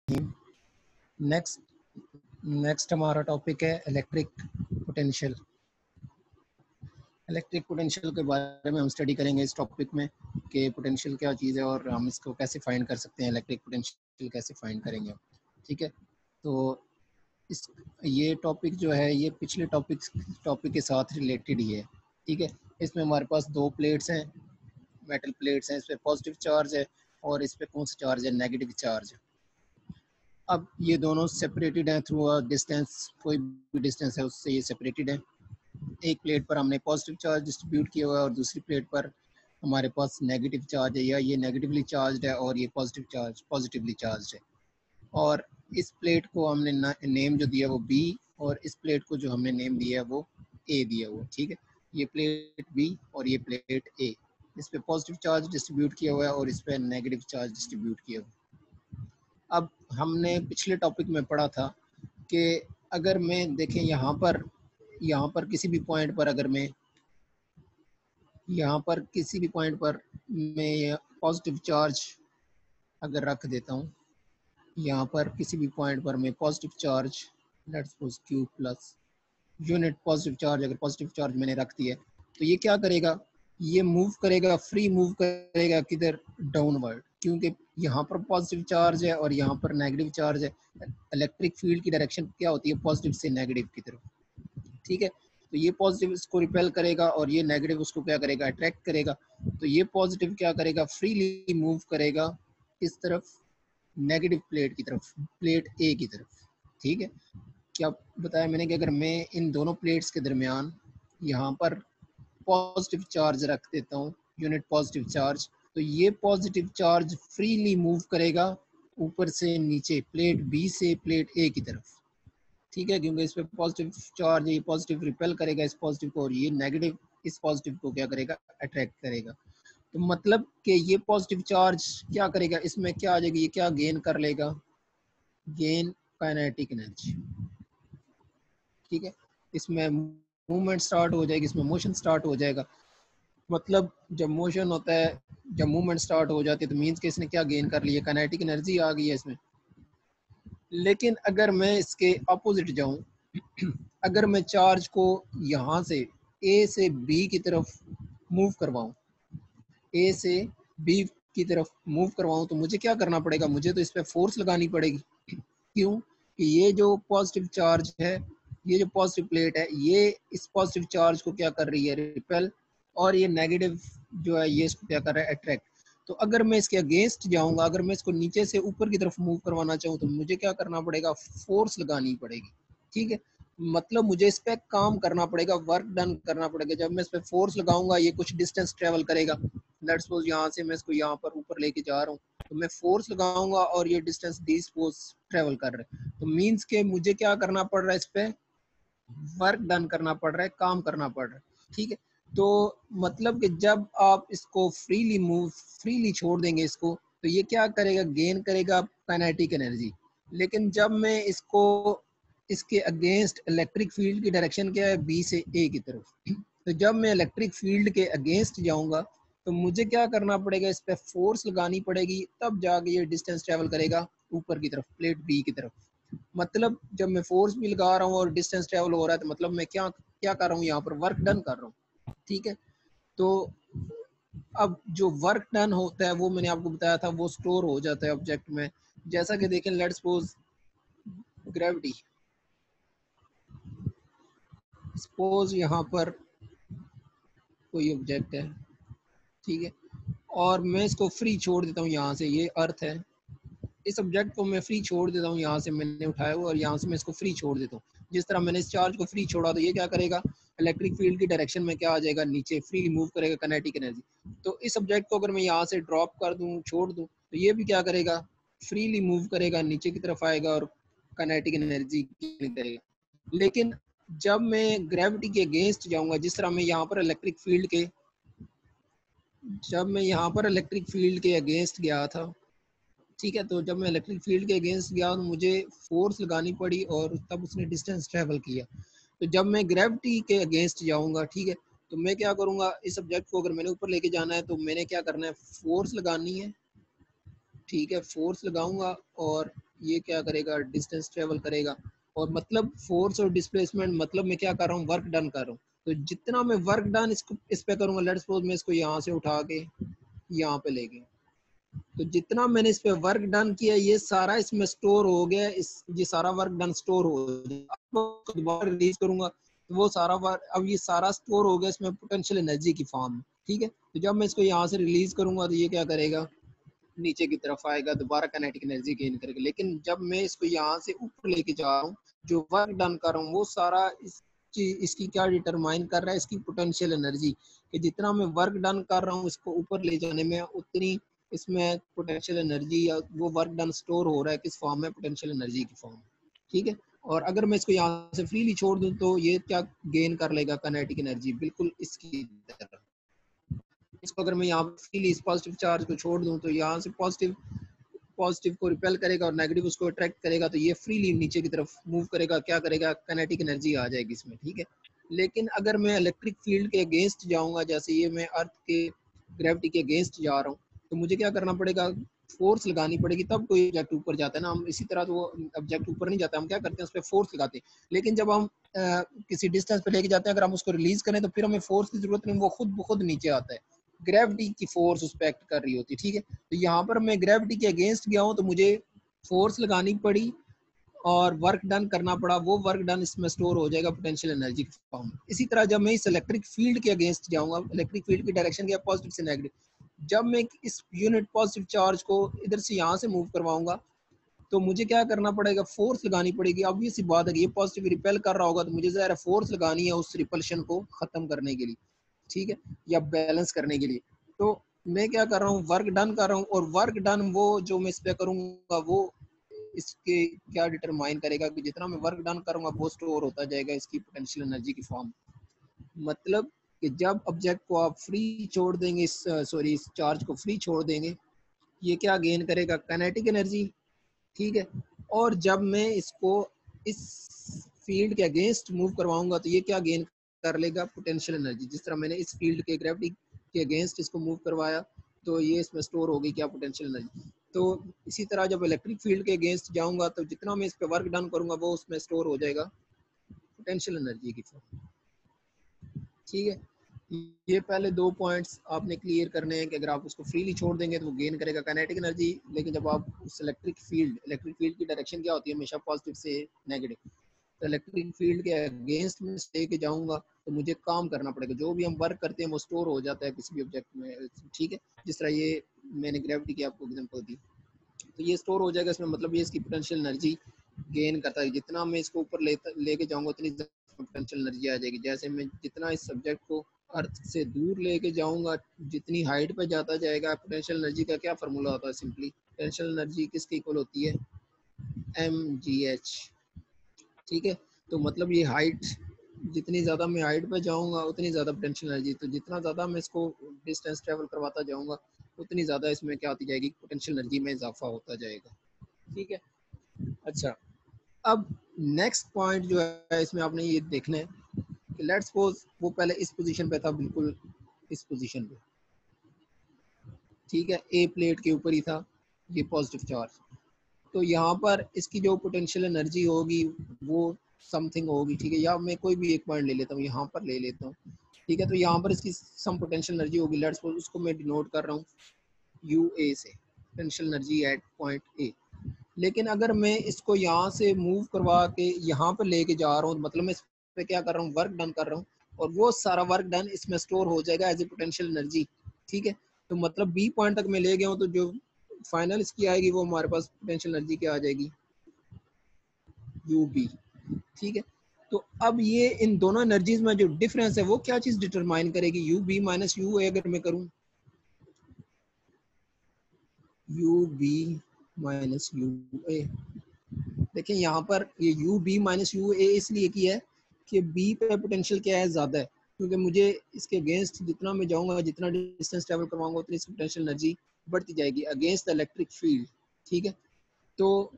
Next next हमारा topic है electric potential. Electric potential के बारे में हम स्टडी करेंगे इस टॉपिक में कि पोटेंशियल क्या चीज़ है और हम इसको कैसे फाइंड कर सकते हैं, इलेक्ट्रिक पोटेंशियल कैसे फाइंड करेंगे। ठीक है, तो ये टॉपिक जो है ये पिछले टॉपिक के साथ रिलेटेड ही है। ठीक है, इसमें हमारे पास दो प्लेट्स हैं, मेटल प्लेट्स हैं, इस पर पॉजिटिव चार्ज है और इस पर कौन सा चार्ज है, नेगेटिव चार्ज है। अब ये दोनों सेपरेटेड हैं थ्रू अ डिस्टेंस, कोई भी डिस्टेंस है उससे ये सेपरेटेड है। एक प्लेट पर हमने पॉजिटिव चार्ज डिस्ट्रीब्यूट किया हुआ है और दूसरी प्लेट पर हमारे पास नेगेटिव चार्ज है, या ये नेगेटिवली चार्ज है और ये पॉजिटिवली चार्ज है। और इस प्लेट को हमने नेम जो दिया वो बी, और इस प्लेट को जो हमने नेम दिया है वो ए दिया हुआ। ठीक है, ये प्लेट बी और ये प्लेट ए, इस पे पॉजिटिव चार्ज डिस्ट्रीब्यूट किया हुआ है और इस पे नेगेटिव चार्ज डिस्ट्रीब्यूट किया हुआ है। अब हमने पिछले टॉपिक में पढ़ा था कि अगर मैं देखें यहाँ पर किसी भी पॉइंट पर अगर मैं यहाँ पर किसी भी पॉइंट पर मैं पॉजिटिव चार्ज अगर रख देता हूँ, यहाँ पर किसी भी पॉइंट पर मैं positive charge let's suppose Q plus unit positive charge, अगर पॉजिटिव चार्ज मैंने रख दिया तो ये क्या करेगा, ये मूव करेगा, फ्री मूव करेगा किधर, डाउनवर्ड, क्योंकि यहाँ पर पॉजिटिव चार्ज है और यहाँ पर नेगेटिव चार्ज है। इलेक्ट्रिक फील्ड की डायरेक्शन क्या होती है, पॉजिटिव से नेगेटिव की तरफ। ठीक है, तो ये पॉजिटिव इसको रिपेल करेगा और ये नेगेटिव उसको क्या करेगा, अट्रैक्ट करेगा। तो ये पॉजिटिव क्या करेगा, फ्रीली मूव करेगा किस तरफ, नेगेटिव प्लेट की तरफ, प्लेट ए की तरफ। ठीक है, क्या बताया मैंने कि अगर मैं इन दोनों प्लेट्स के दरमियान यहाँ पर पॉजिटिव चार्ज रख देता हूँ, यूनिट पॉजिटिव चार्ज, तो ये पॉजिटिव चार्ज फ्रीली मूव करेगा ऊपर से नीचे, प्लेट बी से प्लेट ए की तरफ। ठीक है, क्योंकि इस पे पॉजिटिव चार्ज है, ये पॉजिटिव रिपेल करेगा इस पॉजिटिव को और ये नेगेटिव इस पॉजिटिव को क्या करेगा, अट्रैक्ट करेगा। तो मतलब कि ये पॉजिटिव चार्ज क्या करेगा, इसमें क्या आ जाएगी, ये क्या गेन कर लेगा, गेन काइनेटिक एनर्जी। ठीक है, इसमें मूवमेंट स्टार्ट हो जाएगी, इसमें मोशन स्टार्ट हो जाएगा। मतलब जब मोशन होता है, जब मूवमेंट स्टार्ट हो जाती है तो मीन्स कि इसने क्या गेन कर लिया, काइनेटिक एनर्जी आ गई है इसमें। लेकिन अगर मैं इसके अपोजिट जाऊं, अगर मैं चार्ज को यहाँ से ए से बी की तरफ मूव करवाऊं, ए से बी की तरफ मूव करवाऊं, तो मुझे क्या करना पड़ेगा, मुझे तो इस पर फोर्स लगानी पड़ेगी। क्यों कि ये जो पॉजिटिव चार्ज है, ये जो पॉजिटिव प्लेट है, ये इस पॉजिटिव चार्ज को क्या कर रही है, रिपेल, और ये नेगेटिव जो है ये इसको क्या कर रहा है, अट्रैक्ट। तो अगर मैं इसके अगेंस्ट जाऊंगा, अगर मैं इसको नीचे से ऊपर की तरफ मूव करवाना चाहूँ तो मुझे क्या करना पड़ेगा, फोर्स लगानी पड़ेगी। ठीक है, मतलब मुझे इस पर काम करना पड़ेगा, वर्क डन करना पड़ेगा। जब मैं इस पर फोर्स लगाऊंगा ये कुछ डिस्टेंस ट्रेवल करेगा, लेट्स सपोज यहाँ से मैं इसको यहाँ पर ऊपर लेके जा रहा हूँ, तो मैं फोर्स लगाऊंगा और ये डिस्टेंस डी सपोज ट्रेवल कर रहा है, तो मीन्स के मुझे क्या करना पड़ रहा है, इस पर वर्क डन करना पड़ रहा है, काम करना पड़ रहा है। ठीक है, तो मतलब कि जब आप इसको फ्रीली छोड़ देंगे इसको, तो ये क्या करेगा, गेन करेगा काइनेटिक एनर्जी। लेकिन जब मैं इसको, इसके अगेंस्ट इलेक्ट्रिक फील्ड की डायरेक्शन क्या है, बी से ए की तरफ, तो जब मैं इलेक्ट्रिक फील्ड के अगेंस्ट जाऊंगा तो मुझे क्या करना पड़ेगा, इस पर फोर्स लगानी पड़ेगी, तब जाके ये डिस्टेंस ट्रेवल करेगा ऊपर की तरफ, प्लेट बी की तरफ। मतलब जब मैं फोर्स भी लगा रहा हूँ और डिस्टेंस ट्रेवल हो रहा है, तो मतलब मैं क्या क्या कर रहा हूँ, यहाँ पर वर्क डन कर रहा हूँ। ठीक है, तो अब जो वर्क डन होता है वो मैंने आपको बताया था, वो स्टोर हो जाता है ऑब्जेक्ट में। जैसा कि देखें, लेट्स सपोज ग्रेविटी, सपोज यहाँ पर कोई ऑब्जेक्ट है, ठीक है, और मैं इसको फ्री छोड़ देता हूँ, यहाँ से ये अर्थ है, इस ऑब्जेक्ट को मैं फ्री छोड़ देता हूँ, यहाँ से मैंने उठाया हुआ और यहाँ से मैं इसको फ्री छोड़ देता हूँ। जिस तरह मैंने इस चार्ज को फ्री छोड़ा तो ये क्या करेगा, इलेक्ट्रिक फील्ड की डायरेक्शन में क्या आ जाएगा, नीचे फ्रीली मूव करेगा, काइनेटिक एनर्जी। तो इस ऑब्जेक्ट को अगर मैं यहाँ से ड्रॉप कर दूँ, छोड़ दूँ, तो ये भी क्या करेगा, फ्रीली मूव करेगा, नीचे की तरफ आएगा और काइनेटिक एनर्जी करेगा। लेकिन जब मैं ग्रेविटी के अगेंस्ट जाऊँगा, जिस तरह मैं यहाँ पर इलेक्ट्रिक फील्ड के, जब मैं यहाँ पर इलेक्ट्रिक फील्ड के अगेंस्ट गया था, ठीक है, तो जब मैं इलेक्ट्रिक फील्ड के अगेंस्ट गया तो मुझे फोर्स लगानी पड़ी और तब उसने डिस्टेंस ट्रेवल किया। तो जब मैं ग्रेविटी के अगेंस्ट जाऊंगा, ठीक है, तो मैं क्या करूंगा, इस सब्जेक्ट को अगर मैंने ऊपर लेके जाना है तो मैंने क्या करना है, फोर्स लगानी है। ठीक है, फोर्स लगाऊंगा और ये क्या करेगा, डिस्टेंस ट्रेवल करेगा। और मतलब फोर्स और डिस्प्लेसमेंट, मतलब मैं क्या कर रहा हूँ, वर्क डन कर रहा हूँ। तो जितना मैं वर्क डन इसको इस पे करूंगा, लेट्स सपोज मैं इसको यहाँ से उठा के यहाँ पे ले गया, तो जितना मैंने इस पे वर्क डन किया ये सारा इसमें स्टोर हो गया, इस ये सारा वर्क डन स्टोर हो गया। अब दोबारा रिलीज करूंगा तो वो सारा वर्क, अब ये सारा स्टोर हो गया इसमें पोटेंशियल एनर्जी की फॉर्म में। ठीक है, तो जब मैं इसको यहाँ से रिलीज करूंगा तो ये क्या करेगा, नीचे की तरफ आएगा, दोबारा काइनेटिक एनर्जी गेन करेगा। लेकिन जब मैं इसको यहाँ से ऊपर लेके जा रहा हूँ, जो वर्क डन कर रहा हूँ वो सारा इसकी क्या डिटरमाइन कर रहा है, इसकी पोटेंशियल एनर्जी, कि जितना मैं वर्क डन कर रहा हूँ इसको ऊपर ले जाने में, उतनी इसमें पोटेंशियल एनर्जी या वो वर्क डन स्टोर हो रहा है किस फॉर्म में, पोटेंशियल एनर्जी की फॉर्म में। ठीक है, और अगर मैं इसको यहाँ से फ्रीली छोड़ दूँ तो ये क्या गेन कर लेगा, काइनेटिक एनर्जी, बिल्कुल इसकी तरह। इसको अगर मैं यहाँ फ्रीली इस पॉजिटिव चार्ज को छोड़ दूँ तो यहाँ से पॉजिटिव को रिपेल करेगा और नेगेटिव उसको अट्रैक्ट करेगा, तो ये फ्रीली नीचे की तरफ मूव करेगा, क्या करेगा, काइनेटिक एनर्जी आ जाएगी इसमें। ठीक है, लेकिन अगर मैं इलेक्ट्रिक फील्ड के अगेंस्ट जाऊंगा, जैसे ये मैं अर्थ के ग्रेविटी के अगेंस्ट जा रहा हूँ, तो मुझे क्या करना पड़ेगा, फोर्स लगानी पड़ेगी, तब कोई ऑब्जेक्ट ऊपर जाता है ना। हम इसी तरह तो वो ऑब्जेक्ट ऊपर नहीं जाता, हम क्या करते हैं, उस पर फोर्स लगाते हैं। लेकिन जब हम किसी डिस्टेंस पे लेके जाते हैं, अगर हम उसको रिलीज करें तो फिर हमें फोर्स की जरूरत नहीं, वो खुद ब खुद नीचे आता है, ग्रेविटी की फोर्स उस पर एक्ट कर रही होती है। ठीक है, तो यहाँ पर मैं ग्रेविटी के अगेंस्ट गया हूँ तो मुझे फोर्स लगानी पड़ी और वर्क डन करना पड़ा, वो वर्क डन इसमें स्टोर हो जाएगा पोटेंशियल एनर्जी की फॉर्म में। इसी तरह जब मैं इस इलेक्ट्रिक फील्ड के अगेंस्ट जाऊंगा, इलेक्ट्रिक फील्ड की डायरेक्शन क्या, पॉजिटिव से नेगेटिव, जब मैं इस यूनिट पॉजिटिव चार्ज को इधर से यहाँ से मूव करवाऊंगा तो मुझे क्या करना पड़ेगा, फोर्स लगानी पड़ेगी। अब ये सी बात है कि ये पॉजिटिव रिपेल कर रहा होगा तो मुझे ज़रा फोर्स लगानी है उस रिपल्शन को खत्म करने के लिए, ठीक है, या बैलेंस करने के लिए। तो मैं क्या कर रहा हूँ, वर्क डन कर रहा हूँ, और वर्क डन वो जो मैं इस पे करूँगा वो इसके क्या डिटरमाइन करेगा कि जितना मैं वर्क डन करूँगा वो स्टोर होता जाएगा इसकी पोटेंशियल एनर्जी की फॉर्म। मतलब कि जब ऑब्जेक्ट को आप फ्री छोड़ देंगे, इस चार्ज को फ्री छोड़ देंगे, ये क्या गेन करेगा, काइनेटिक एनर्जी। ठीक है, और जब मैं इसको इस फील्ड के अगेंस्ट मूव करवाऊंगा तो ये क्या गेन कर लेगा, पोटेंशियल एनर्जी। जिस तरह मैंने इस फील्ड के ग्रेविटी के अगेंस्ट इसको मूव करवाया तो ये इसमें स्टोर हो गई क्या, पोटेंशियल एनर्जी। तो इसी तरह जब इलेक्ट्रिक फील्ड के अगेंस्ट जाऊंगा तो जितना मैं इस पर वर्क डन करूंगा वो उसमें स्टोर हो जाएगा पोटेंशियल एनर्जी की फॉर्म। ठीक है, ये पहले दो पॉइंट्स आपने क्लियर करने हैं कि अगर आप उसको फ्रीली छोड़ देंगे तो वो गेन करेगा काइनेटिक एनर्जी, लेकिन जब आप उस इलेक्ट्रिक फील्ड की डायरेक्शन क्या होती है, हमेशा पॉजिटिव से नेगेटिव। तो इलेक्ट्रिक फील्ड के अगेंस्ट में लेके जाऊंगा तो मुझे काम करना पड़ेगा, जो भी हम वर्क करते हैं वो स्टोर हो जाता है किसी भी ऑब्जेक्ट में। ठीक है, जिस तरह ये मैंने ग्रेविटी की आपको एग्जांपल दी, तो ये स्टोर हो जाएगा इसमें, मतलब ये इसकी पोटेंशियल एनर्जी गेन करता है। जितना मैं इसको ऊपर लेके जाऊंगा उतनी पोटेंशियल एनर्जी आ जाएगी। जैसे मैं जितना इस सब्जेक्ट को अर्थ से दूर लेके जाऊंगा, जितनी हाइट पे जाता जाएगा, पोटेंशियल एनर्जी का क्या फार्मूला होता है, सिंपली पोटेंशियल एनर्जी किसके इक्वल होती है, mgh। ठीक है, तो मतलब ये हाइट, जितनी ज़्यादा मैं हाइट पे जाऊंगा उतनी ज़्यादा पोटेंशियल एनर्जी, तो जितना ज़्यादा मैं इसको डिस्टेंस ट्रेवल करवाता जाऊंगा उतनी ज़्यादा इसमें क्या होती जाएगी, पोटेंशियल एनर्जी में इजाफा होता जाएगा। ठीक है, अच्छा, अब नेक्स्ट पॉइंट जो है इसमें आपने ये देखना है कि लेट्स सपोज वो पहले इस पोजीशन पे था, बिल्कुल इस पोजीशन पे, ठीक है, ए प्लेट के ऊपर ही था ये पॉजिटिव चार्ज। तो यहाँ पर इसकी जो पोटेंशियल एनर्जी होगी वो समथिंग होगी। ठीक है, या मैं कोई भी एक पॉइंट ले लेता हूँ, यहाँ पर ले लेता हूँ। ठीक है, तो यहाँ पर इसकी सम पोटेंशियल एनर्जी होगी, लेट्स सपोज उसको मैं डिनोट कर रहा हूँ यू ए से, potential energy at point A. लेकिन अगर मैं इसको यहाँ से मूव करवा के यहाँ पर लेके जा रहा हूँ, मतलब मैं इस पे क्या कर रहा हूँ, वर्क डन कर रहा हूँ, और वो सारा वर्क डन इसमें स्टोर हो जाएगा एज ए पोटेंशियल एनर्जी। ठीक है, तो मतलब बी पॉइंट तक मैं ले गया हूँ, तो जो फाइनल इसकी आएगी वो हमारे पास पोटेंशियल एनर्जी क्या आ जाएगी, यू बी। ठीक है, तो अब ये इन दोनों एनर्जीज में जो डिफरेंस है वो क्या चीज डिटरमाइन करेगी, यू बी माइनस यू ए। अगर मैं करूँ यू बी माइनस यू ए, देखिए यहाँ पर ये यू बी माइनस यू ए इसलिए किया है कि बी पे पोटेंशियल क्या है, ज़्यादा है, क्योंकि मुझे इसके अगेंस्ट जितना मैं जाऊँगा, जितना डिस्टेंस ट्रेवल करवाऊंगा उतनी इसकी पोटेंशियल एनर्जी बढ़ती जाएगी अगेंस्ट द इलेक्ट्रिक फील्ड। ठीक है, तो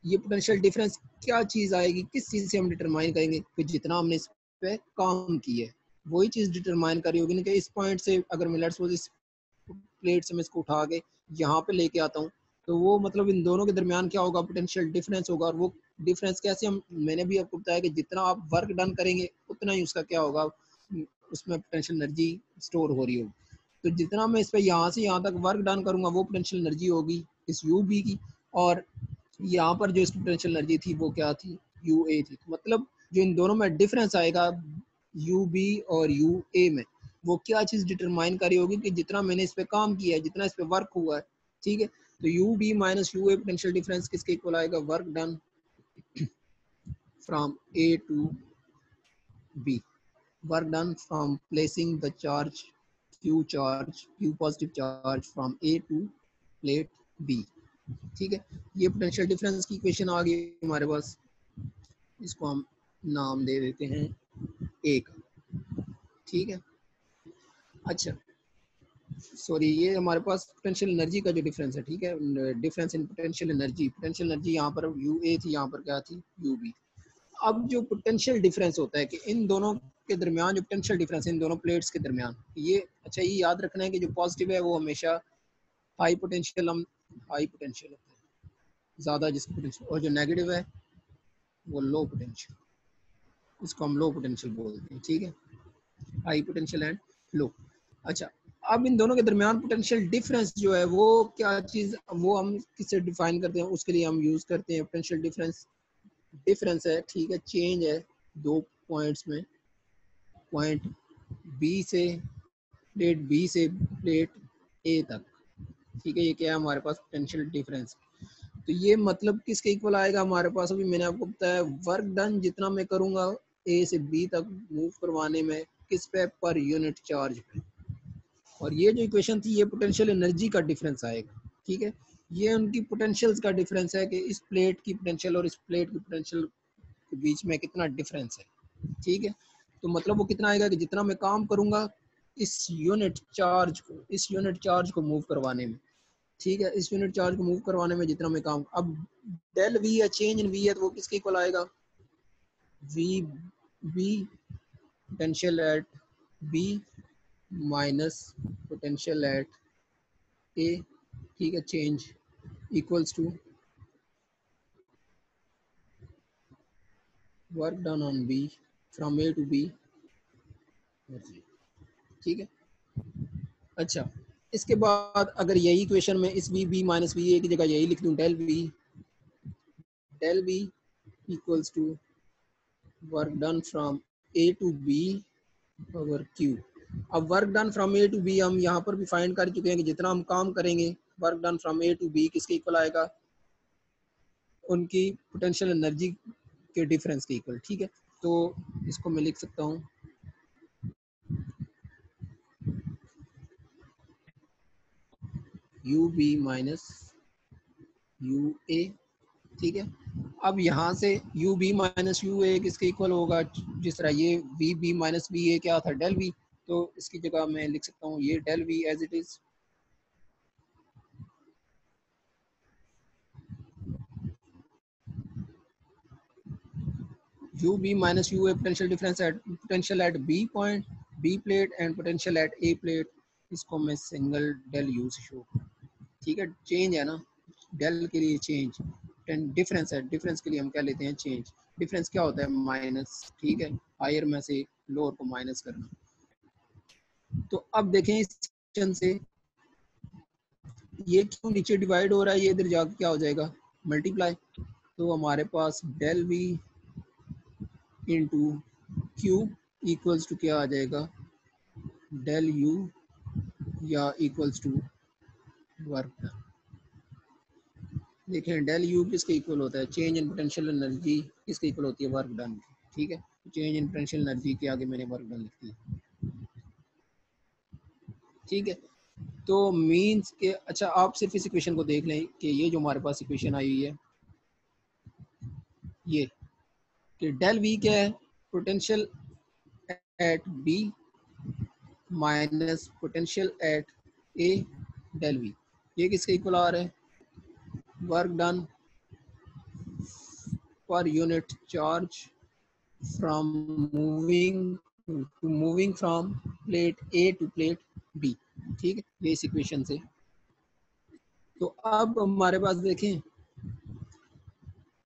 ये पोटेंशियल डिफरेंस क्या चीज़ आएगी, किस चीज़ से हम डिटरमाइन करेंगे कि जितना हमने इस पे काम किया है वही चीज़ डिटरमाइन करी होगी ना, कि इस पॉइंट से अगर मैं लेट्स सपोज इस प्लेट से मैं इसको उठा के यहाँ पे लेके आता हूँ तो वो मतलब इन दोनों के दरमियान क्या होगा, पोटेंशियल डिफरेंस होगा। और वो डिफरेंस कैसे, हम मैंने भी आपको बताया कि जितना आप वर्क डन करेंगे उतना ही उसका क्या होगा, उसमें पोटेंशियल एनर्जी स्टोर हो रही होगी। तो जितना मैं इस पर यहाँ से यहाँ तक वर्क डन करूँगा वो पोटेंशियल एनर्जी होगी इस यू बी की, और यहाँ पर जो इसकी पोटेंशियल एनर्जी थी वो क्या थी, यू ए थी। मतलब जो इन दोनों में डिफरेंस आएगा यू बी और यू ए में, वो क्या चीज़ डिटरमाइन करी होगी कि जितना मैंने इस पर काम किया है, जितना इस पर वर्क हुआ है, ठीक है। तो U B minus U A potential difference किसके इक्वल आएगा, work done from A to B, work done from placing the charge q positive charge from a to plate b, ठीक है। ये पोटेंशियल डिफरेंस की इक्वेशन आ गई हमारे पास, इसको हम नाम दे देते हैं ए का, ठीक है। अच्छा सॉरी, ये हमारे पास पोटेंशियल एनर्जी का जो डिफरेंस है, ठीक है, डिफरेंस इन पोटेंशियल एनर्जी यहाँ पर यू ए थी, यहाँ पर क्या थी, यू बी। अब जो पोटेंशियल डिफरेंस होता है कि इन दोनों के दरमियान जो पोटेंशियल डिफरेंस है इन दोनों प्लेट्स के दरमियान, ये अच्छा ये याद रखना है कि जो पॉजिटिव है वो हमेशा हाई पोटेंशियल, हम हाई पोटेंशियल होता है, ज़्यादा जिसकी पोटेंशियल, और जो नेगेटिव है वो लो पोटेंशियल, इसको हम लो पोटेंशियल बोलते हैं, ठीक है, हाई पोटेंशियल एंड लो। अच्छा, अब इन दोनों के दरमियान पोटेंशियल डिफरेंस जो है वो क्या चीज़, वो हम किससे डिफाइन करते हैं, उसके लिए हम यूज़ करते हैं पोटेंशियल डिफरेंस है, ठीक है, चेंज है दो पॉइंट्स में, पॉइंट बी से प्लेट बी से प्लेट ए तक, ठीक है। ये क्या है हमारे पास, पोटेंशियल डिफरेंस। तो ये मतलब किसके इक्वल आएगा हमारे पास, अभी मैंने आपको बताया वर्क डन जितना मैं करूंगा ए से बी तक मूव करवाने में, किस पे, पर यूनिट चार्ज पे। और ये जो इक्वेशन थी ये पोटेंशियल एनर्जी का डिफरेंस आएगा, ठीक है। ये उनकी पोटेंशियल्स का डिफरेंस है कि इस प्लेट की पोटेंशियल और इस प्लेट की पोटेंशियल के बीच में कितना डिफरेंस है, ठीक है। तो मतलब वो कितना आएगा कि जितना मैं काम करूंगा इस यूनिट चार्ज को मूव करवाने में, ठीक है, इस यूनिट चार्ज को मूव करवाने में जितना मैं काम, अब डेल वी है, चेंज इन वी है, तो वो किसके इक्वल आएगा, V B potential at B minus potential at A, ठीक है, change equals to work done on B from A to B, ठीक है। अच्छा, इसके बाद अगर यही इक्वेशन में इस V B minus V A की जगह यही लिख दूं, del V equals to work done from A to B over Q. अब work done from A to B हम यहाँ पर भी फाइंड कर चुके हैं कि जितना हम काम करेंगे work done from A to B किसके इक्वल आएगा, उनकी पोटेंशियल एनर्जी के डिफरेंस के इक्वल, ठीक है। तो इसको मैं लिख सकता हूँ U B minus U A, ठीक है। अब यहाँ से U B minus U A किसके इक्वल होगा, जिस तरह ये V B minus V A क्या था, डेल वी, तो इसकी जगह मैं लिख सकता हूँ ये del V as it is U B minus U A potential at B point, B plate and potential at A plate, इसको मैं सिंगल डेल यू से शो, ठीक है। चेंज है ना, डेल के लिए चेंज, डिफरेंस है, डिफरेंस के लिए हम क्या लेते हैं, चेंज। डिफरेंस क्या होता है, माइनस, ठीक है, हायर में से लोअर को माइनस करना। तो अब देखें इस सेक्शन से ये क्यों नीचे डिवाइड हो रहा है, ये इधर जाकर क्या हो जाएगा, मल्टीप्लाई। तो हमारे पास del V into Q equals to क्या आ जाएगा, डेल यू या इक्वल्स टू वर्क डन। देखें डेल यू किसके इक्वल होता है, चेंज इन पोटेंशियल एनर्जी किसके इक्वल होती है, वर्क डन, ठीक है। चेंज इन पोटेंशियल एनर्जी के आगे मैंने वर्क डन लिख दिया, ठीक है। तो मीन्स के, अच्छा आप सिर्फ इस इक्वेशन को देख लें कि ये जो हमारे पास इक्वेशन आई हुई है ये, कि डेल वी क्या है, potential at B minus potential at A del V, ये किसके इक्वल आ रहा है, work done per unit charge from moving from plate A to plate B, ठीक है। ये इस इक्वेशन से तो अब हमारे पास देखें,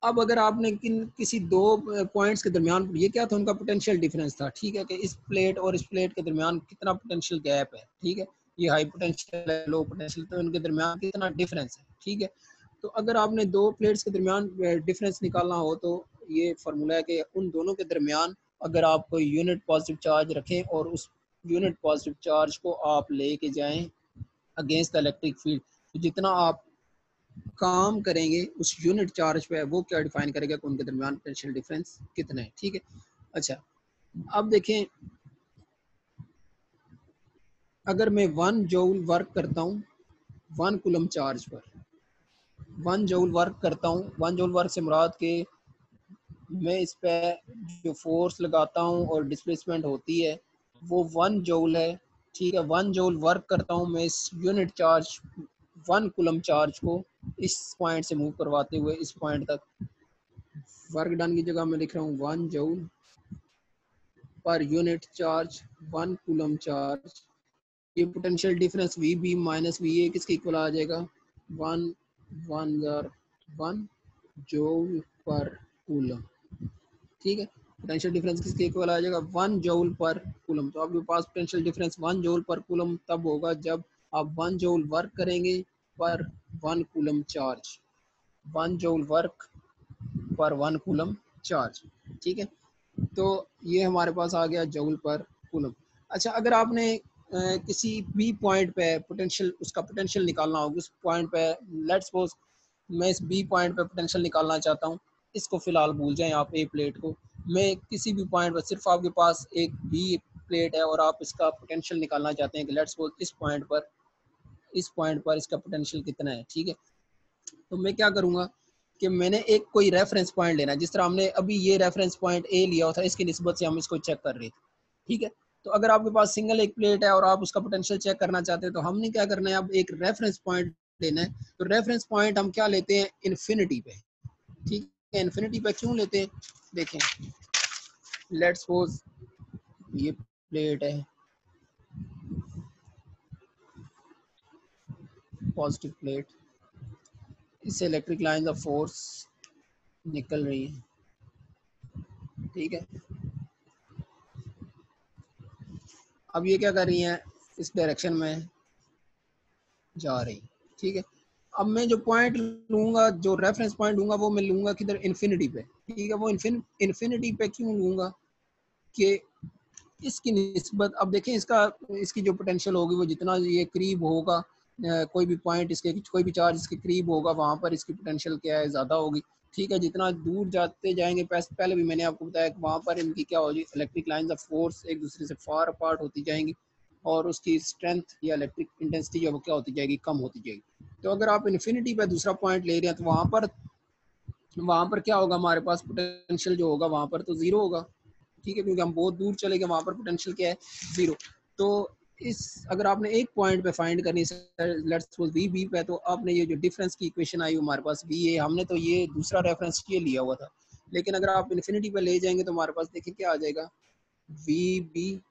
अब अगर आपने किसी दो पॉइंट्स के दरमियान, ये क्या था, उनका पोटेंशियल डिफरेंस था, ठीक है, कि इस प्लेट और इस प्लेट के दरमियान कितना पोटेंशियल गैप है, ठीक है, ये हाई पोटेंशियल है, लो पोटेंशियल, तो इनके दरमियान कितना डिफरेंस है, ठीक है। तो अगर आपने दो प्लेट्स के दरमियान डिफरेंस निकालना हो तो ये फार्मूला है कि उन दोनों के दरमियान अगर आप कोई यूनिट पॉजिटिव चार्ज रखें और उस यूनिट पॉजिटिव चार्ज को आप लेके जाएं अगेंस्ट द इलेक्ट्रिक फील्ड, तो जितना आप काम करेंगे उस यूनिट चार्ज पे, वो क्या डिफाइन करेगा कि उनके दरमियान पोटेंशियल डिफरेंस कितना है, ठीक है। अच्छा, अब देखें, अगर मैं 1 जूल वर्क करता हूँ 1 कूलम चार्ज पर, 1 जूल वर्क करता हूँ, 1 जूल वर्क से मुराद के मैं इस पे जो फोर्स लगाता हूँ और डिस्प्लेसमेंट होती है वो 1 जूल है, ठीक है। 1 जूल वर्क करता हूँ मैं इस यूनिट चार्ज 1 कूलम चार्ज को इस पॉइंट से मूव करवाते हुए इस पॉइंट तक। वर्क डन की जगह मैं लिख रहा हूँ 1 joule per unit charge 1 coulomb charge. ये potential difference V B minus V A किसके इक्वल आ जाएगा, 1 1 जूल पर कूलम, ठीक है। पोटेंशियल डिफरेंस किसके इक्वल आ जाएगा, 1 जूल पर कूलम। तो आपके पास potential difference 1 joule per coulomb तब होगा जब आप 1 जूल वर्क करेंगे पर 1 कूलम चार्ज, 1 जूल वर्क पर 1 कूलम चार्ज, ठीक है। तो ये हमारे पास आ गया जूल पर कूलम। अच्छा, अगर आपने किसी भी पॉइंट पे पोटेंशियल, उसका पोटेंशियल निकालना होगा उस पॉइंट पे, लेट्स सपोज मैं इस बी पॉइंट पे पोटेंशियल निकालना चाहता हूँ, इसको फिलहाल भूल जाएं आप, ए प्लेट को। मैं किसी भी पॉइंट पर, सिर्फ आपके पास एक बी प्लेट है और आप इसका पोटेंशियल निकालना चाहते हैं कि लेट्स सपोज इस पॉइंट पर इसका पोटेंशियल कितना है, ठीक है। तो मैं क्या करूँगा कि मैंने एक कोई रेफरेंस पॉइंट लेना है, जिस तरह हमने अभी ये रेफरेंस पॉइंट ए लिया था, इसकी निस्बत से हम इसको चेक कर रहे थे, ठीक है। तो अगर आपके पास सिंगल एक प्लेट है और आप उसका पोटेंशियल चेक करना चाहते हैं तो हमने क्या करना है, अब एक रेफरेंस पॉइंट लेना है। तो रेफरेंस पॉइंट हम क्या लेते हैं, इन्फिनिटी पे, ठीक है। इन्फिनिटी पे क्यों लेते हैं, देखें, लेट्स सपोज ये प्लेट है, पॉजिटिव प्लेट, इससे इलेक्ट्रिक लाइन ऑफ फोर्स निकल रही है, ठीक है। अब ये क्या कर रही हैं, इस डायरेक्शन में जा रही, ठीक है। अब मैं जो पॉइंट लूँगा, जो रेफरेंस पॉइंट लूँगा, वो मैं लूँगा किधर, इन्फिनिटी पे, ठीक है। वो इन्फिनिटी पे क्यों लूँगा कि इसकी निस्बत, अब देखें इसका, इसकी जो पोटेंशियल होगी वो जितना ये करीब होगा, कोई भी पॉइंट इसके, कोई भी चार्ज इसके करीब होगा, वहाँ पर इसकी पोटेंशियल क्या है, ज़्यादा होगी, ठीक है। जितना दूर जाते जाएंगे, पहले भी मैंने आपको बताया कि वहाँ पर इनकी क्या होगी, इलेक्ट्रिक लाइंस ऑफ फोर्स एक दूसरे से फार अपार्ट होती जाएंगी और उसकी स्ट्रेंथ या इलेक्ट्रिक इंटेंसिटी जो क्या होती जाएगी, कम होती जाएगी। तो अगर आप इन्फिनिटी पे दूसरा पॉइंट ले रहे हैं तो वहाँ पर क्या होगा, हमारे पास पोटेंशियल जो होगा वहाँ पर तो ज़ीरो होगा, ठीक है, क्योंकि हम बहुत दूर चले गए, वहाँ पर पोटेंशियल क्या है, ज़ीरो। तो इस, अगर आपने एक पॉइंट पे फाइंड करनी है, लेट्स सपोज वी बी पे, तो आपने ये जो डिफरेंस की इक्वेशन आई हमारे पास वी ए, हमने तो ये दूसरा रेफरेंस ये लिया हुआ था, लेकिन अगर आप इन्फिनिटी पे ले जाएंगे तो हमारे पास देखिए क्या आ जाएगा, वी बी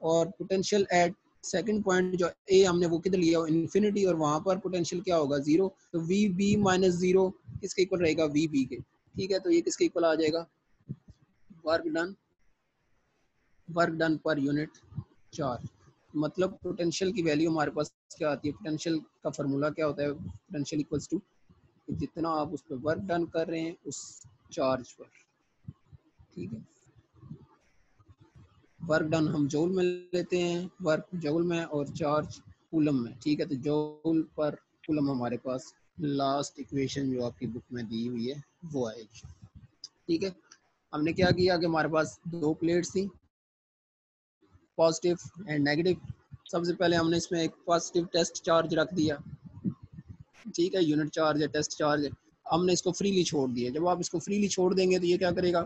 और पोटेंशियल एट सेकंड पॉइंट जो ए हमने वो किधर लिया, इन्फिनिटी, और वहाँ पर पोटेंशियल क्या होगा, ज़ीरो। तो वी बी माइनस ज़ीरो किसके इक्वल रहेगा, वी बी के, ठीक है। तो ये किसके इक्वल आ जाएगा, work done per unit charge. मतलब पोटेंशियल की वैल्यू हमारे पास क्या आती है, पोटेंशियल का फार्मूला क्या होता है, पोटेंशियल इक्वल्स टू जितना आप उस पर वर्क डन कर रहे हैं उस चार्ज पर, ठीक है। वर्क डन हम जूल में लेते हैं, वर्क जूल में और चार्ज कूलम में, ठीक है। तो जूल पर कूलम हमारे पास लास्ट इक्वेशन जो आपकी बुक में दी हुई है वो आएगी, ठीक है। हमने क्या किया कि हमारे पास दो प्लेट्स थी, पॉजिटिव एंड नेगेटिव। सबसे पहले हमने इसमें एक पॉजिटिव टेस्ट चार्ज रख दिया, ठीक है, यूनिट चार्ज है, टेस्ट चार्ज है। हमने इसको फ्रीली छोड़ दिया। जब आप इसको फ्रीली छोड़ देंगे तो ये क्या करेगा,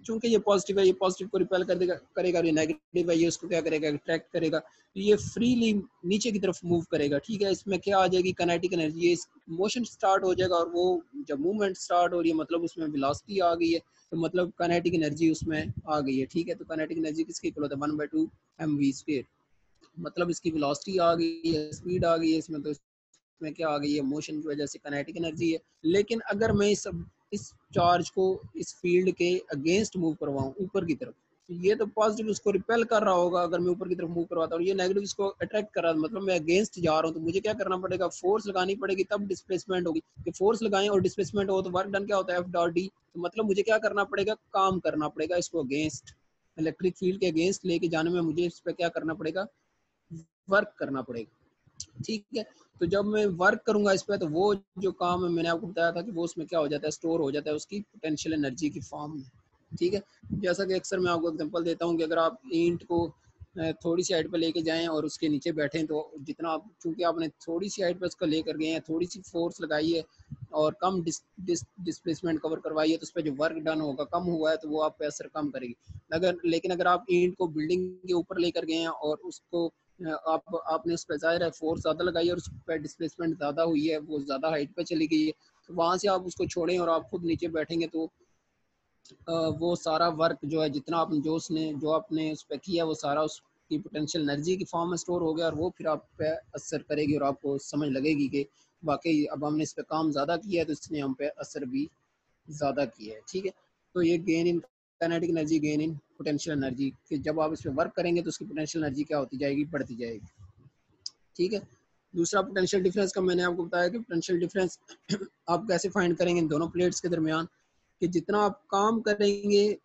चूंकि ये पॉजिटिव है, ये पॉजिटिव को रिपेल कर देगा, करेगा, ये नेगेटिव है, ये उसको क्या करेगा, अट्रैक्ट करेगा, तो ये फ्रीली नीचे की तरफ मूव करेगा, ठीक है। इसमें क्या आ जाएगी, काइनेटिक एनर्जी, ये मोशन स्टार्ट हो जाएगा, और वो जब मूवमेंट स्टार्ट हो रही है मतलब उसमें वेलोसिटी आ गई है, तो मतलब काइनेटिक एनर्जी उसमें आ गई है, ठीक है। तो काइनेटिक एनर्जी किसके इक्वल होता है, 1/2 mv², मतलब इसकी वेलोसिटी आ गई है, स्पीड आ गई है इसमें, तो इसमें क्या आ गई है, मोशन की वजह से काइनेटिक एनर्जी है। लेकिन अगर मैं इस चार्ज को इस फील्ड के अगेंस्ट मूव करवाऊँ ऊपर की तरफ, तो ये तो पॉजिटिव उसको रिपेल कर रहा होगा अगर मैं ऊपर की तरफ मूव करवाता हूँ, ये नेगेटिव इसको अट्रैक्ट कर रहा है, मतलब मैं अगेंस्ट जा रहा हूँ। तो मुझे क्या करना पड़ेगा, फोर्स लगानी पड़ेगी, तब डिस्प्लेसमेंट होगी। कि फोर्स लगाएं और डिस्प्लेसमेंट हो तो वर्क डन क्या होता है, एफ डॉट डी। तो मतलब मुझे क्या करना पड़ेगा, काम करना पड़ेगा इसको अगेंस्ट, इलेक्ट्रिक फील्ड के अगेंस्ट लेके जाने में मुझे इस पर क्या करना पड़ेगा, वर्क करना पड़ेगा। ठीक है, तो जब मैं वर्क करूंगा इस पर, तो वो जो काम है मैंने आपको बताया था कि वो उसमें क्या हो जाता है, स्टोर हो जाता है उसकी पोटेंशियल एनर्जी की फॉर्म में। ठीक है, जैसा कि अक्सर मैं आपको एग्जांपल देता हूँ कि अगर आप ईंट को थोड़ी सी हाइट पे लेके जाएं और उसके नीचे बैठें, तो जितना आप, चूंकि आपने थोड़ी सी हाइट पे उसको लेकर गए हैं, थोड़ी सी फोर्स लगाई है और कम डिस्प्लेसमेंट कवर करवाई है, तो उस पर जो वर्क डन होगा कम हुआ है, तो वो आप पे असर कम करेगी। लेकिन अगर आप ईंट को बिल्डिंग के ऊपर लेकर गए हैं और उसको आपने उस पर ज़ाहिर है फोर्स ज़्यादा लगाई है और उस पर डिस्प्लेसमेंट ज़्यादा हुई है, वो ज़्यादा हाइट पे चली गई है, तो वहाँ से आप उसको छोड़ें और आप खुद नीचे बैठेंगे, तो वो सारा वर्क जो है, जितना आपने जो आपने उस पर किया, वो सारा उसकी पोटेंशियल एनर्जी की फॉर्म में स्टोर हो गया, और वो फिर आप पे असर करेगी और आपको समझ लगेगी कि वाकई अब हमने इस पर काम ज़्यादा किया है, तो इसने हम पे असर भी ज़्यादा किया है। ठीक है, तो ये gain in kinetic energy, gain in potential energy, कि जब आप इस पर वर्क करेंगे तो उसकी पोटेंशियल एनर्जी क्या होती जाएगी, बढ़ती जाएगी। ठीक है, दूसरा पोटेंशियल डिफरेंस का मैंने आपको बताया कि पोटेंशियल डिफरेंस आप कैसे फाइंड करेंगे इन दोनों प्लेट्स के दरमियान, कि जितना आप काम करेंगे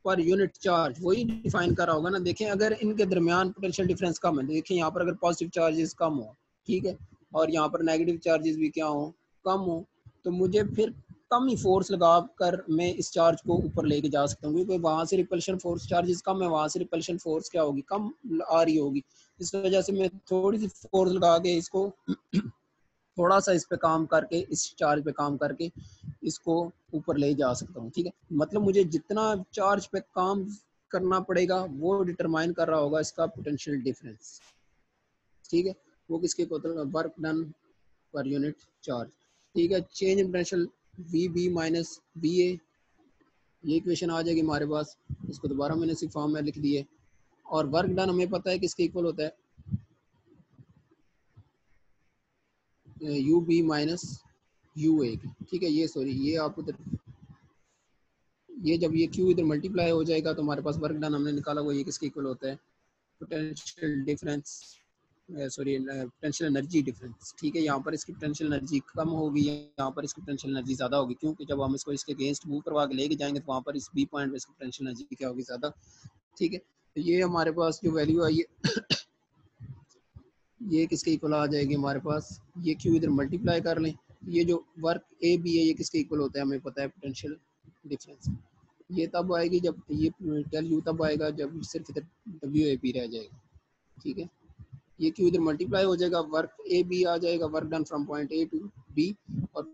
पर यूनिट चार्ज, वही डिफाइन करा होगा ना। देखें, अगर इनके दरमियान पोटेंशियल डिफरेंस कम है, देखें यहाँ पर अगर पॉजिटिव चार्जेस कम हो, ठीक है, और यहाँ पर नेगेटिव चार्जेस भी क्या हो, कम हो, तो मुझे फिर कम ही फोर्स लगा कर मैं इस चार्ज को ऊपर लेके जा सकता हूँ, क्योंकि वहाँ से रिपल्शन फोर्स, चार्जेस कम है, वहाँ से रिपल्शन फोर्स क्या होगी, कम आ रही होगी। इस वजह से मैं थोड़ी सी फोर्स लगा के इसको थोड़ा सा इस पे काम करके, इस चार्ज पे काम करके इसको ऊपर ले जा सकता हूँ। ठीक है, मतलब मुझे जितना चार्ज पे काम करना पड़ेगा वो डिटरमाइन कर रहा होगा इसका पोटेंशियल डिफरेंस। ठीक है, वो किसके work done per unit charge. ठीक है, change in potential V B minus V A, ये इक्वेशन आ जाएगी हमारे पास, इसको दोबारा मैंने इसी फॉर्म में लिख दी है। और वर्क डन हमें पता है किसके इक्वल होता है, U B minus U A. ठीक है, ये सॉरी, ये आप उधर, ये जब ये क्यू इधर मल्टीप्लाई हो जाएगा तो हमारे पास वर्क डन हमने निकाला वो ये किसके इक्वल होता है, potential difference, sorry potential energy difference. ठीक है, यहाँ पर इसकी पोटेंशियल एनर्जी कम होगी, यहाँ पर इसकी पोटेंशियल एनर्जी ज़्यादा होगी, क्योंकि जब हम इसको इसके अगेंस्ट मूव करवा के लेके जाएंगे तो वहाँ पर इस बी पॉइंट पर इसकी पोटेंशियल एनर्जी क्या होगी, ज़्यादा। ठीक है, तो ये हमारे पास जो वैल्यू आई है ये किसके इक्वल आ जाएगी हमारे पास, ये क्यू इधर मल्टीप्लाई कर लें, ये जो वर्क ए बी है ये किसके इक्वल होता है, हमें पता है पोटेंशियल डिफरेंस। ये तब आएगी जब ये डेल यू तब आएगा जब सिर्फ इधर डब्ल्यू ए पी रह जाएगा। ठीक है, ये क्यू इधर मल्टीप्लाई हो जाएगा, वर्क ए बी आ जाएगा, work done from point A to B, और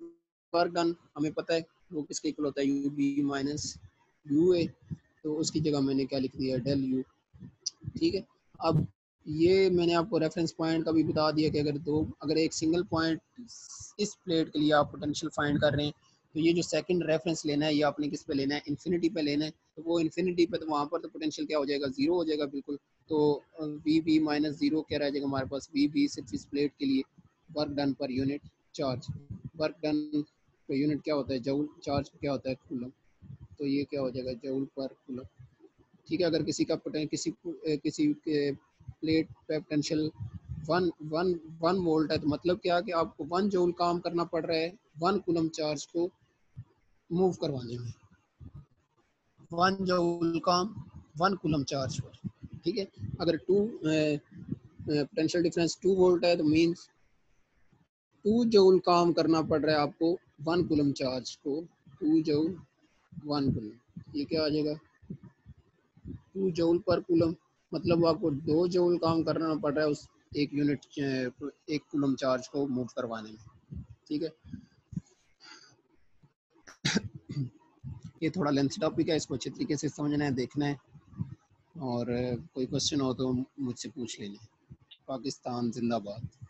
वर्क डन हमें पता है वो किसके इक्वल होता है, U B minus U A, तो उसकी जगह मैंने क्या लिख दिया, डेल यू। ठीक है, अब ये मैंने आपको रेफरेंस पॉइंट का भी बता दिया कि अगर एक सिंगल पॉइंट इस प्लेट के लिए आप पोटेंशियल फाइंड कर रहे हैं, तो ये जो सेकंड रेफरेंस लेना है ये आपने किस पे लेना है, इन्फिनिटी पे लेना है। तो वो इन्फिनिटी पे, तो वहाँ पर तो पोटेंशियल क्या हो जाएगा, जीरो हो जाएगा बिल्कुल। तो वी बी माइनस जीरो क्या रह जाएगा हमारे पास, वी बी सिर्फ इस प्लेट के लिए work done per unit charge, work done per unit क्या होता है, जूल, चार्ज क्या होता है, कूलम, तो ये क्या हो जाएगा, जूल पर कूलम। ठीक है, अगर किसी का किसी के प्लेट पे potential one one one volt है, तो मतलब क्या कि आपको 1 जूल काम करना पड़ रहा है 1 कूलम चार्ज को मूव करवाने में, 1 जूल काम 1 कूलम चार्ज पर। ठीक है, अगर पोटेंशियल डिफरेंस 2 वोल्ट है, तो मीन्स 2 जूल काम करना पड़ रहा है आपको 1 कूलम चार्ज को, 2 जूल 1 कूलम, ये क्या आ जाएगा, 2 जूल पर कूलम, मतलब आपको 2 जूल काम करना पड़ रहा है उस एक यूनिट, एक कूलम चार्ज को मूव करवाने में। ठीक है, ये थोड़ा लेंथी टॉपिक है, इसको अच्छे तरीके से समझना है, देखना है, और कोई क्वेश्चन हो तो मुझसे पूछ लेना। पाकिस्तान जिंदाबाद।